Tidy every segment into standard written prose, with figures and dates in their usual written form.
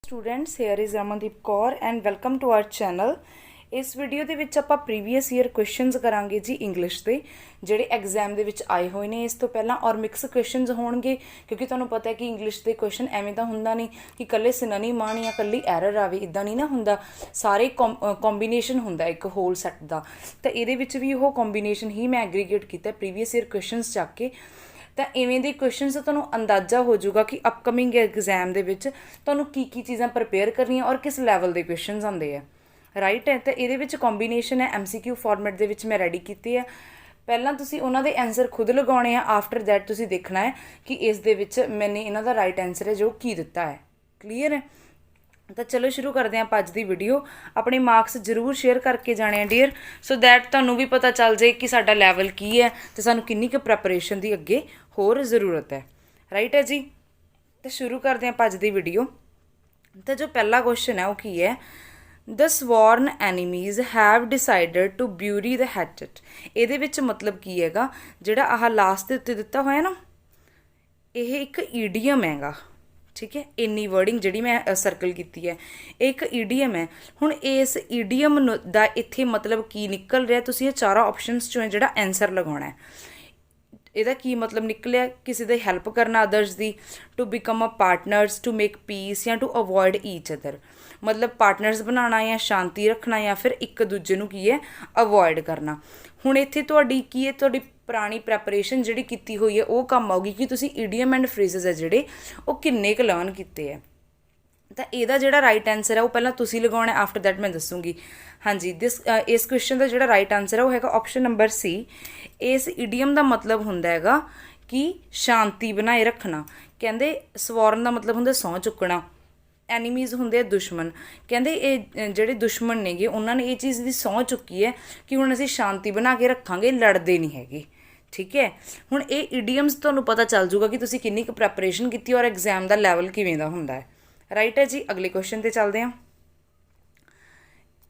Students here is Ramandeep Kaur and welcome to our channel. इस video ਦੇ ਵਿੱਚ ਆਪਾਂ ਪ੍ਰੀਵੀਅਸ ਈਅਰ ਕੁਐਸਚਨਸ ਕਰਾਂਗੇ ਜੀ ਇੰਗਲਿਸ਼ ਦੇ ਜਿਹੜੇ ਐਗਜ਼ਾਮ ਦੇ ਵਿੱਚ ਆਏ ਹੋਏ ਨੇ ਇਸ ਤੋਂ ਪਹਿਲਾਂ ਔਰ ਮਿਕਸ ਕੁਐਸਚਨਸ ਹੋਣਗੇ ਕਿਉਂਕਿ ਤੁਹਾਨੂੰ ਪਤਾ ਹੈ ਕਿ ਇੰਗਲਿਸ਼ ਦੇ ਕੁਐਸਚਨ ਐਵੇਂ ਤਾਂ ਹੁੰਦਾ ਨਹੀਂ ਕਿ ਇਕੱਲੇ ਸਿਨੋਨਿਮ ਆਣ ਜਾਂ ਇਕੱਲੀ ਐਰਰ ਆਵੇ, ਇਦਾਂ ਨਹੀਂ ਨਾ ਹੁੰਦਾ। ਸਾਰੇ ਕੰਬੀਨੇਸ਼ਨ ਹੁੰਦਾ ਇੱਕ ਹੋਲ ਸੈੱਟ ਦਾ, ਤਾਂ ਇਹਦੇ ਵਿੱਚ ਵੀ ਉਹ ਕੰਬੀਨੇਸ਼ਨ ਹੀ ਮੈਂ ਐਗਰੀਗੇਟ ਕੀਤਾ ਪ੍ਰੀਵੀਅਸ ਈਅਰ ਕੁਐਸਚਨਸ ਚੱਕ ਕੇ। ਤਾਂ ਇਵੇਂ ਦੇ ਕੁਐਸਚਨਸ ਤੋਂ ਤੁਹਾਨੂੰ ਅੰਦਾਜ਼ਾ ਹੋ ਜਾਊਗਾ ਕਿ ਅਪਕਮਿੰਗ ਐਗਜ਼ਾਮ ਦੇ ਵਿੱਚ ਤੁਹਾਨੂੰ ਕੀ ਚੀਜ਼ਾਂ ਪ੍ਰਿਪੇਅਰ ਕਰਨੀਆਂ ਔਰ ਕਿਸ ਲੈਵਲ ਦੇ ਕੁਐਸਚਨਸ ਆਉਂਦੇ ਆ, ਰਾਈਟ ਹੈ। ਤਾਂ ਇਹਦੇ ਵਿੱਚ ਕੰਬੀਨੇਸ਼ਨ ਹੈ MCQ ਫਾਰਮੈਟ ਦੇ ਵਿੱਚ ਮੈਂ ਰੈਡੀ ਕੀਤੀ ਹੈ। ਪਹਿਲਾਂ ਤੁਸੀਂ ਉਹਨਾਂ ਦੇ ਆਨਸਰ ਖੁਦ ਲਗਾਉਣੇ ਆ, ਆਫਟਰ ਦੈਟ ਤੁਸੀਂ ਦੇਖਣਾ ਹੈ ਕਿ ਇਸ ਦੇ ਵਿੱਚ ਮੈਨੇ ਇਹਨਾਂ ਦਾ ਰਾਈਟ ਆਨਸਰ ਹੈ ਜੋ ਕੀ ਦਿੱਤਾ ਹੈ। ਕਲੀਅਰ ਹੈ। ਤਾਂ ਚਲੋ ਸ਼ੁਰੂ ਕਰਦੇ ਹਾਂ ਆਪਾਂ ਅੱਜ ਦੀ ਵੀਡੀਓ। ਆਪਣੇ ਮਾਰਕਸ ਜ਼ਰੂਰ ਸ਼ੇਅਰ ਕਰਕੇ ਜਾਣੇ ਆ ਡੀਅਰ, ਸੋ ਦੈਟ ਤੁਹਾਨੂੰ ਵੀ ਪਤਾ ਚੱਲ ਜਾਏ ਕਿ ਸਾਡਾ ਲੈਵਲ ਕੀ ਹੈ ਅਤੇ ਸਾਨੂੰ ਕਿੰਨੀ ਕੁ ਪ੍ਰੈਪਰੇਸ਼ਨ ਦੀ ਅੱਗੇ ਹੋਰ ਜ਼ਰੂਰਤ ਹੈ, ਰਾਈਟ ਹੈ ਜੀ। ਤਾਂ ਸ਼ੁਰੂ ਕਰਦੇ ਹਾਂ ਆਪਾਂ ਅੱਜ ਦੀ ਵੀਡੀਓ। ਤਾਂ ਜੋ ਪਹਿਲਾ ਕੁਐਸਚਨ ਹੈ ਉਹ ਕੀ ਹੈ, The sworn enemies have decided to bury the hatchet। ਇਹਦੇ ਵਿੱਚ ਮਤਲਬ ਕੀ ਹੈਗਾ, ਜਿਹੜਾ ਆਹ ਲਾਸਟ ਦੇ ਉੱਤੇ ਦਿੱਤਾ ਹੋਇਆ ਨਾ, ਇਹ ਇੱਕ ਈਡੀਅਮ ਹੈਗਾ, ਠੀਕ ਹੈ। ਇੰਨੀ ਵਰਡਿੰਗ ਜਿਹੜੀ ਮੈਂ ਸਰਕਲ ਕੀਤੀ ਹੈ ਇਹ ਇੱਕ ਈਡੀਅਮ ਹੈ। ਹੁਣ ਇਸ ਈਡੀਅਮ ਦਾ ਇੱਥੇ ਮਤਲਬ ਕੀ ਨਿਕਲ ਰਿਹਾ, ਤੁਸੀਂ ਇਹ ਚਾਰਾਂ ਆਪਸ਼ਨਸ 'ਚੋਂ ਜਿਹੜਾ ਆਨਸਰ ਲਗਾਉਣਾ ਹੈ। ਇਹਦਾ ਕੀ ਮਤਲਬ ਨਿਕਲਿਆ, ਕਿਸੇ ਦੀ ਹੈਲਪ ਕਰਨਾ ਅਦਰਸ ਦੀ, to become a partners, to make peace ਜਾਂ ਟੂ ਅਵੋਇਡ ਈਚ ਅਦਰ। ਮਤਲਬ ਪਾਰਟਨਰਸ ਬਣਾਉਣਾ ਜਾਂ ਸ਼ਾਂਤੀ ਰੱਖਣਾ ਜਾਂ ਫਿਰ ਇੱਕ ਦੂਜੇ ਨੂੰ ਕੀ ਹੈ ਅਵੋਇਡ ਕਰਨਾ। ਹੁਣ ਇੱਥੇ ਤੁਹਾਡੀ ਕੀ ਹੈ, ਤੁਹਾਡੀ ਪੁਰਾਣੀ ਪ੍ਰੈਪਰੇਸ਼ਨ ਜਿਹੜੀ ਕੀਤੀ ਹੋਈ ਹੈ ਉਹ ਕੰਮ ਆਊਗੀ ਕਿ ਤੁਸੀਂ ਈਡੀਅਮ ਐਂਡ ਫਰੇਜ਼ਸ ਹੈ ਜਿਹੜੇ ਉਹ ਕਿੰਨੇ ਕੁ ਲਰਨ ਕੀਤੇ ਹੈ। ਤਾਂ ਇਹਦਾ ਜਿਹੜਾ ਰਾਈਟ ਆਨਸਰ ਹੈ ਉਹ ਪਹਿਲਾਂ ਤੁਸੀਂ ਲਗਾਉਣਾ, ਆਫਟਰ ਦੈਟ ਮੈਂ ਦੱਸੂਗੀ। ਹਾਂਜੀ, ਇਸ ਕੁਐਸਚਨ ਦਾ ਜਿਹੜਾ ਰਾਈਟ ਆਨਸਰ ਹੈ ਉਹ ਹੈਗਾ ਆਪਸ਼ਨ ਨੰਬਰ ਸੀ। ਇਸ ਈਡੀਅਮ ਦਾ ਮਤਲਬ ਹੁੰਦਾ ਹੈਗਾ ਕਿ ਸ਼ਾਂਤੀ ਬਣਾਏ ਰੱਖਣਾ। ਕਹਿੰਦੇ ਸਵਰਨ ਦਾ ਮਤਲਬ ਹੁੰਦਾ ਸਹੁੰ ਚੁੱਕਣਾ, ਐਨੀਮੀਜ਼ ਹੁੰਦੇ ਆ ਦੁਸ਼ਮਣ। ਕਹਿੰਦੇ ਇਹ ਜਿਹੜੇ ਦੁਸ਼ਮਣ ਨੇਗੇ ਉਹਨਾਂ ਨੇ ਇਹ ਚੀਜ਼ ਦੀ ਸਹੁੰ ਚੁੱਕੀ ਹੈ ਕਿ ਹੁਣ ਅਸੀਂ ਸ਼ਾਂਤੀ ਬਣਾ ਕੇ ਰੱਖਾਂਗੇ, ਲੜਦੇ ਨਹੀਂ ਹੈਗੇ, ਠੀਕ ਹੈ। ਹੁਣ ਇਹ ਈਡੀਅਮਸ ਤੁਹਾਨੂੰ ਪਤਾ ਚੱਲ ਜੂਗਾ ਕਿ ਤੁਸੀਂ ਕਿੰਨੀ ਕੁ ਪ੍ਰੈਪਰੇਸ਼ਨ ਕੀਤੀ ਔਰ ਐਗਜ਼ਾਮ ਦਾ ਲੈਵਲ ਕਿਵੇਂ ਦਾ ਹੁੰਦਾ ਹੈ, ਰਾਈਟ ਹੈ ਜੀ। ਅਗਲੇ ਕੁਐਸਚਨ 'ਤੇ ਚੱਲਦੇ ਹਾਂ।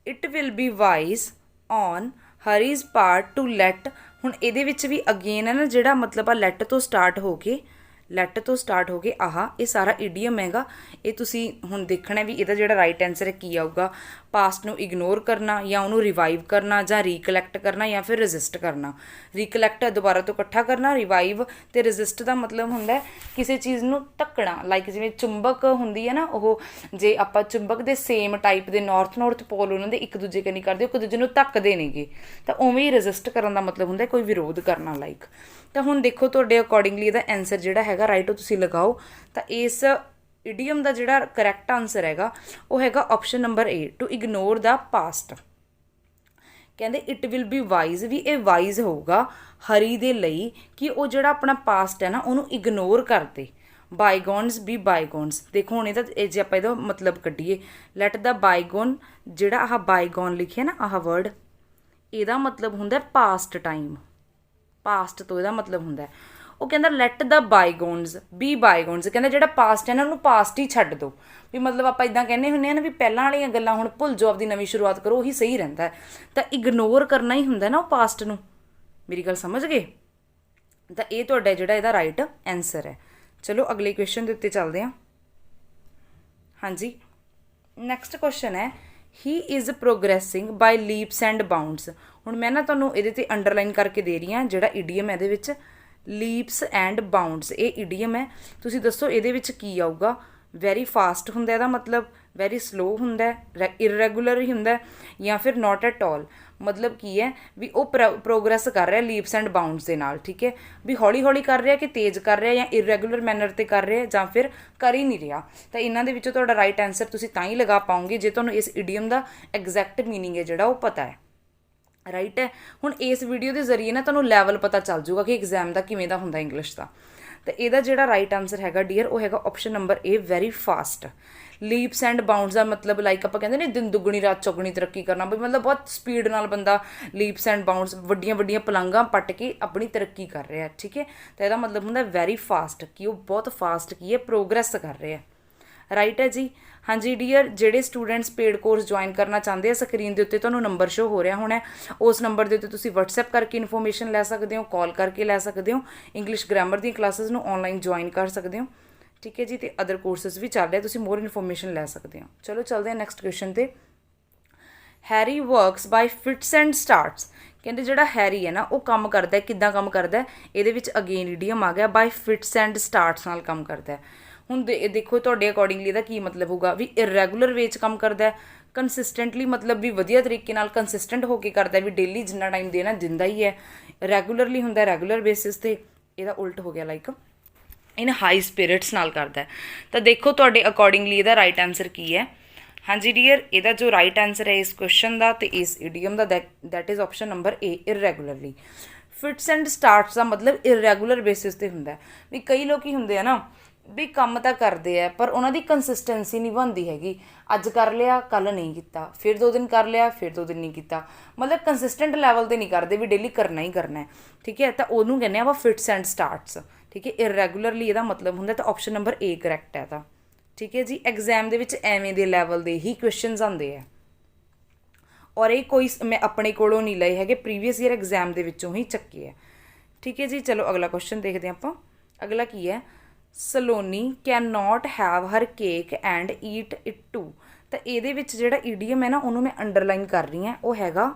It will be wise on hers part to let. ਹੁਣ ਇਹਦੇ ਵਿੱਚ ਵੀ ਅਗੇਨ ਹੈ ਨਾ, ਜਿਹੜਾ ਮਤਲਬ ਆ ਲੈਟ ਤੋਂ ਸਟਾਰਟ ਹੋ ਕੇ ਆਹ ਇਹ ਸਾਰਾ ਈਡੀਅਮ ਹੈਗਾ। ਇਹ ਤੁਸੀਂ ਹੁਣ ਦੇਖਣਾ ਵੀ ਇਹਦਾ ਜਿਹੜਾ ਰਾਈਟ ਆਨਸਰ ਹੈ ਕੀ ਆਊਗਾ। ਪਾਸਟ ਨੂੰ ਇਗਨੋਰ ਕਰਨਾ ਜਾਂ ਉਹਨੂੰ ਰਿਵਾਈਵ ਕਰਨਾ ਜਾਂ ਰੀਕਲੈਕਟ ਕਰਨਾ ਜਾਂ ਫਿਰ ਰਜਿਸਟ ਕਰਨਾ। ਰੀਕਲੈਕਟ ਦੁਬਾਰਾ ਤੋਂ ਇਕੱਠਾ ਕਰਨਾ, ਰਿਵਾਈਵ ਅਤੇ ਰਜਿਸਟ ਦਾ ਮਤਲਬ ਹੁੰਦਾ ਕਿਸੇ ਚੀਜ਼ ਨੂੰ ਧੱਕਣਾ। ਲਾਈਕ ਜਿਵੇਂ ਚੁੰਬਕ ਹੁੰਦੀ ਹੈ ਨਾ, ਉਹ ਜੇ ਆਪਾਂ ਚੁੰਬਕ ਦੇ ਸੇਮ ਟਾਈਪ ਦੇ ਨੌਰਥ ਪੋਲ ਉਹਨਾਂ ਦੇ ਇੱਕ ਦੂਜੇ ਕਨੀ ਕਰਦੇ, ਇੱਕ ਦੂਜੇ ਨੂੰ ਧੱਕਦੇ ਨੇਗੇ, ਤਾਂ ਉਵੇਂ ਹੀ ਰਜਿਸਟ ਕਰਨ ਦਾ ਮਤਲਬ ਹੁੰਦਾ ਕੋਈ ਵਿਰੋਧ ਕਰਨਾ ਲਾਈਕ। ਤਾਂ ਹੁਣ ਦੇਖੋ ਤੁਹਾਡੇ ਅਕੋਰਡਿੰਗਲੀ ਇਹਦਾ ਆਨਸਰ ਜਿਹੜਾ ਹੈਗਾ ਰਾਈਟ ਉਹ ਤੁਸੀਂ ਲਗਾਓ। ਤਾਂ ਇਸ ਈਡੀਅਮ ਦਾ ਜਿਹੜਾ ਕਰੈਕਟ ਆਨਸਰ ਹੈਗਾ ਉਹ ਹੈਗਾ option number A, to ignore the past. ਕਹਿੰਦੇ ਇਟ ਵਿਲ ਬੀ ਵਾਈਜ਼, ਵੀ ਇਹ ਵਾਈਜ਼ ਹੋਊਗਾ ਹਰੀ ਦੇ ਲਈ ਕਿ ਉਹ ਜਿਹੜਾ ਆਪਣਾ ਪਾਸਟ ਹੈ ਨਾ ਉਹਨੂੰ ਇਗਨੋਰ ਕਰਦੇ। ਬਾਈਗੋਨਸ ਬੀ ਬਾਈਗੋਨਸ। ਦੇਖੋ ਹੁਣ ਇਹਦਾ ਜੇ ਆਪਾਂ ਇਹਦਾ ਮਤਲਬ ਕੱਢੀਏ, ਲੈਟ ਦਾ ਬਾਈਗੋਨ, ਜਿਹੜਾ ਆਹ ਬਾਈਗੋਨ ਲਿਖਿਆ ਨਾ ਆਹ ਵਰਡ, ਇਹਦਾ ਮਤਲਬ ਹੁੰਦਾ ਪਾਸਟ ਟਾਈਮ, ਪਾਸਟ ਤੋਂ ਇਹਦਾ ਮਤਲਬ ਹੁੰਦਾ। ਉਹ ਕਹਿੰਦਾ ਲੈਟ ਦਾ ਬਾਈਗੋਨਸ ਬੀ ਬਾਈਗੋਨਸ। ਕਹਿੰਦਾ ਜਿਹੜਾ ਪਾਸਟ ਹੈ ਨਾ ਉਹਨੂੰ ਪਾਸਟ ਹੀ ਛੱਡ ਦਿਓ। ਵੀ ਮਤਲਬ ਆਪਾਂ ਇੱਦਾਂ ਕਹਿੰਦੇ ਹੁੰਦੇ ਹਾਂ ਨਾ ਵੀ ਪਹਿਲਾਂ ਵਾਲੀਆਂ ਗੱਲਾਂ ਹੁਣ ਭੁੱਲ ਜਾਓ, ਆਪਦੀ ਨਵੀਂ ਸ਼ੁਰੂਆਤ ਕਰੋ, ਉਹੀ ਸਹੀ ਰਹਿੰਦਾ। ਤਾਂ ਇਗਨੋਰ ਕਰਨਾ ਹੀ ਹੁੰਦਾ ਨਾ ਉਹ ਪਾਸਟ ਨੂੰ। ਮੇਰੀ ਗੱਲ ਸਮਝ ਗਏ? ਤਾਂ ਇਹ ਤੁਹਾਡਾ ਜਿਹੜਾ ਇਹਦਾ ਰਾਈਟ ਆਨਸਰ ਹੈ। ਚਲੋ ਅਗਲੇ ਕੁਐਸਚਨ ਦੇ ਉੱਤੇ ਚੱਲਦੇ ਹਾਂ। ਹਾਂਜੀ, ਨੈਕਸਟ ਕੁਐਸਚਨ ਹੈ ਹੀ ਇਜ਼ ਪ੍ਰੋਗਰੈਸਿੰਗ ਬਾਈ ਲੀਪਸ ਐਂਡ ਬਾਊਂਡਸ। ਹੁਣ ਮੈਂ ਨਾ ਤੁਹਾਨੂੰ ਇਹਦੇ 'ਤੇ ਅੰਡਰਲਾਈਨ ਕਰਕੇ ਦੇ ਰਹੀ ਹਾਂ ਜਿਹੜਾ ਈਡੀਅਮ ਇਹਦੇ ਵਿੱਚ, ਲੀਪਸ ਐਂਡ ਬਾਊਂਡਸ, ਇਹ ਈਡੀਅਮ ਹੈ। ਤੁਸੀਂ ਦੱਸੋ ਇਹਦੇ ਵਿੱਚ ਕੀ ਆਊਗਾ। ਵੈਰੀ ਫਾਸਟ ਹੁੰਦਾ ਇਹਦਾ ਮਤਲਬ, ਵੈਰੀ ਸਲੋ ਹੁੰਦਾ, ਇਰਰੈਗੂਲਰ ਹੀ ਹੁੰਦਾ, ਜਾਂ ਫਿਰ ਨਾਟ ਐਟ ਆਲ। ਮਤਲਬ ਕੀ ਹੈ ਵੀ ਉਹ ਪ੍ਰੋਗਰੈਸ ਕਰ ਰਿਹਾ ਲੀਪਸ ਐਂਡ ਬਾਊਂਡਸ ਦੇ ਨਾਲ, ਠੀਕ ਹੈ। ਵੀ ਹੌਲੀ ਹੌਲੀ ਕਰ ਰਿਹਾ ਕਿ ਤੇਜ਼ ਕਰ ਰਿਹਾ, ਜਾਂ ਇਰਰੈਗੂਲਰ ਮੈਨਰ 'ਤੇ ਕਰ ਰਿਹਾ, ਜਾਂ ਫਿਰ ਕਰ ਹੀ ਨਹੀਂ ਰਿਹਾ। ਤਾਂ ਇਹਨਾਂ ਦੇ ਵਿੱਚੋਂ ਤੁਹਾਡਾ ਰਾਈਟ ਆਨਸਰ ਤੁਸੀਂ ਤਾਂ ਹੀ ਲਗਾ ਪਾਓਗੇ ਜੇ ਤੁਹਾਨੂੰ ਇਸ ਈਡੀਅਮ ਦਾ ਐਗਜ਼ੈਕਟ ਮੀਨਿੰਗ ਹੈ ਜਿਹੜਾ ਉਹ ਪਤਾ ਹੈ, ਰਾਈਟ ਹੈ। ਹੁਣ ਇਸ ਵੀਡੀਓ ਦੇ ਜ਼ਰੀਏ ਨਾ ਤੁਹਾਨੂੰ ਲੈਵਲ ਪਤਾ ਚੱਲ ਜੂਗਾ ਕਿ ਐਗਜ਼ਾਮ ਦਾ ਕਿਵੇਂ ਦਾ ਹੁੰਦਾ ਇੰਗਲਿਸ਼ ਦਾ। ਤਾਂ ਇਹਦਾ ਜਿਹੜਾ ਰਾਈਟ ਆਨਸਰ ਹੈਗਾ ਡੀਅਰ ਉਹ ਹੈਗਾ option number A, very fast. Leaps and bounds ਦਾ ਮਤਲਬ ਲਾਈਕ ਆਪਾਂ ਕਹਿੰਦੇ ਨੇ ਦਿਨ ਦੁੱਗਣੀ ਰਾਤ ਚੌਗਣੀ ਤਰੱਕੀ ਕਰਨਾ, ਵੀ ਮਤਲਬ ਬਹੁਤ ਸਪੀਡ ਨਾਲ ਬੰਦਾ ਲੀਪਸ ਐਂਡ ਬਾਊਂਡਸ, ਵੱਡੀਆਂ ਵੱਡੀਆਂ ਪਲੰਘਾਂ ਪੱਟ ਕੇ ਆਪਣੀ ਤਰੱਕੀ ਕਰ ਰਿਹਾ, ਠੀਕ ਹੈ। ਤਾਂ ਇਹਦਾ ਮਤਲਬ ਹੁੰਦਾ ਵੈਰੀ ਫਾਸਟ, ਕਿ ਉਹ ਬਹੁਤ ਫਾਸਟ ਕੀ ਹੈ ਪ੍ਰੋਗਰੈਸ ਕਰ ਰਿਹਾ, ਰਾਈਟ ਹੈ ਜੀ। ਹਾਂਜੀ ਡੀਅਰ, ਜਿਹੜੇ ਸਟੂਡੈਂਟਸ ਪੇਡ ਕੋਰਸ ਜੁਆਇਨ ਕਰਨਾ ਚਾਹੁੰਦੇ ਆ, ਸਕਰੀਨ ਦੇ ਉੱਤੇ ਤੁਹਾਨੂੰ ਨੰਬਰ ਸ਼ੋ ਹੋ ਰਿਹਾ ਹੋਣਾ, ਉਸ ਨੰਬਰ ਦੇ ਉੱਤੇ ਤੁਸੀਂ ਵਟਸਐਪ ਕਰਕੇ ਇਨਫੋਰਮੇਸ਼ਨ ਲੈ ਸਕਦੇ ਹੋ, ਕਾਲ ਕਰਕੇ ਲੈ ਸਕਦੇ ਹੋ। ਇੰਗਲਿਸ਼ ਗ੍ਰਾਮਰ ਦੀਆਂ ਕਲਾਸਿਸ ਨੂੰ ਆਨਲਾਈਨ ਜੁਆਇਨ ਕਰ ਸਕਦੇ ਹੋ। ਠੀਕ ਹੈ ਜੀ। ਤੇ ਅਦਰ ਕੋਰਸਿਸ ਵੀ ਚੱਲ ਰਹੇ, ਤੁਸੀਂ ਮੋਰ ਇਨਫੋਰਮੇਸ਼ਨ ਲੈ ਸਕਦੇ ਹੋ। ਚਲੋ ਚੱਲਦੇ ਹਾਂ ਨੈਕਸਟ ਕੁਐਸਚਨ ਤੇ। Harry works by fits and starts. ਕਹਿੰਦੇ ਜਿਹੜਾ ਹੈਰੀ ਹੈ ਨਾ ਉਹ ਕੰਮ ਕਰਦਾ, ਕਿੱਦਾਂ ਕੰਮ ਕਰਦਾ, ਇਹਦੇ ਵਿੱਚ ਅਗੇਨ ਈਡੀਅਮ ਆ ਗਿਆ ਬਾਈ ਫਿਟਸ ਐਂਡ ਸਟਾਰਟਸ ਨਾਲ ਕੰਮ ਕਰਦਾ। ਹੁਣ ਦੇਖੋ ਤੁਹਾਡੇ ਅਕੋਰਡਿੰਗਲੀ ਇਹਦਾ ਕੀ ਮਤਲਬ ਹੋਊਗਾ, ਵੀ ਇਰੈਗੂਲਰ ਵੇ 'ਚ ਕੰਮ ਕਰਦਾ, ਕੰਸਿਸਟੈਂਟਲੀ ਮਤਲਬ ਵੀ ਵਧੀਆ ਤਰੀਕੇ ਨਾਲ ਕੰਸਿਸਟੈਂਟ ਹੋ ਕੇ ਕਰਦਾ, ਵੀ ਡੇਲੀ ਜਿੰਨਾ ਟਾਈਮ ਦੇਣਾ ਦਿੰਦਾ ਹੀ ਹੈ। ਰੈਗੂਲਰਲੀ ਹੁੰਦਾ ਰੈਗੂਲਰ ਬੇਸਿਸ 'ਤੇ, ਇਹਦਾ ਉਲਟ ਹੋ ਗਿਆ ਲਾਈਕ ਇਨ ਹਾਈ ਸਪਿਰਿਟਸ ਨਾਲ ਕਰਦਾ। ਤਾਂ ਦੇਖੋ ਤੁਹਾਡੇ ਅਕੋਰਡਿੰਗਲੀ ਇਹਦਾ ਰਾਈਟ ਆਨਸਰ ਕੀ ਹੈ। ਹਾਂਜੀ ਡੀਅਰ, ਇਹਦਾ ਜੋ ਰਾਈਟ ਆਨਸਰ ਹੈ ਇਸ ਕੁਐਸਚਨ ਦਾ ਤੇ ਇਸ ਈਡੀਅਮ ਦਾ, that is option number A, irregularly. Fits and starts ਦਾ ਮਤਲਬ ਇਰੈਗੂਲਰ ਬੇਸਿਸ 'ਤੇ ਹੁੰਦਾ। ਵੀ ਕਈ ਲੋਕ ਹੁੰਦੇ ਆ ਨਾ ਵੀ ਕੰਮ ਤਾਂ ਕਰਦੇ ਆ ਪਰ ਉਹਨਾਂ ਦੀ ਕੰਸਿਸਟੈਂਸੀ ਨਹੀਂ ਬਣਦੀ ਹੈਗੀ, ਅੱਜ ਕਰ ਲਿਆ ਕੱਲ੍ਹ ਨਹੀਂ ਕੀਤਾ, ਫਿਰ 2 ਦਿਨ ਕਰ ਲਿਆ ਫਿਰ 2 ਦਿਨ ਨਹੀਂ ਕੀਤਾ, ਮਤਲਬ ਕੰਸਿਸਟੈਂਟ ਲੈਵਲ 'ਤੇ ਨਹੀਂ ਕਰਦੇ ਵੀ ਡੇਲੀ ਕਰਨਾ ਹੀ ਕਰਨਾ ਹੈ। ਠੀਕ ਹੈ, ਤਾਂ ਉਹਨੂੰ ਕਹਿੰਦੇ ਆਪਾਂ ਫਿਟਸ ਐਂਡ ਸਟਾਰਟਸ। ਠੀਕ ਹੈ, ਇਰੈਗੂਲਰਲੀ ਇਹਦਾ ਮਤਲਬ ਹੁੰਦਾ, ਤਾਂ ਆਪਸ਼ਨ ਨੰਬਰ ਏ ਕਰੈਕਟ ਹੈ ਤਾਂ। ਠੀਕ ਹੈ ਜੀ, ਐਗਜ਼ਾਮ ਦੇ ਵਿੱਚ ਐਵੇਂ ਦੇ ਲੈਵਲ ਦੇ ਹੀ ਕੁਐਸਚਨਸ ਆਉਂਦੇ ਆ, ਔਰ ਇਹ ਕੋਈ ਮੈਂ ਆਪਣੇ ਕੋਲੋਂ ਨਹੀਂ ਲਏ ਹੈਗੇ, ਪ੍ਰੀਵੀਅਸ ਈਅਰ ਐਗਜ਼ਾਮ ਦੇ ਵਿੱਚੋਂ ਹੀ ਚੱਕੇ ਹੈ। ਠੀਕ ਹੈ ਜੀ, ਚਲੋ ਅਗਲਾ ਕੁਐਸਚਨ ਦੇਖਦੇ ਹਾਂ ਆਪਾਂ। ਅਗਲਾ ਕੀ ਹੈ, Saloni can not have her cake and eat it too. ਤਾਂ ਇਹਦੇ ਵਿੱਚ ਜਿਹੜਾ ਈਡੀਅਮ ਹੈ ਨਾ ਉਹਨੂੰ ਮੈਂ ਅੰਡਰਲਾਈਨ ਕਰ ਰਹੀ ਹਾਂ, ਉਹ ਹੈਗਾ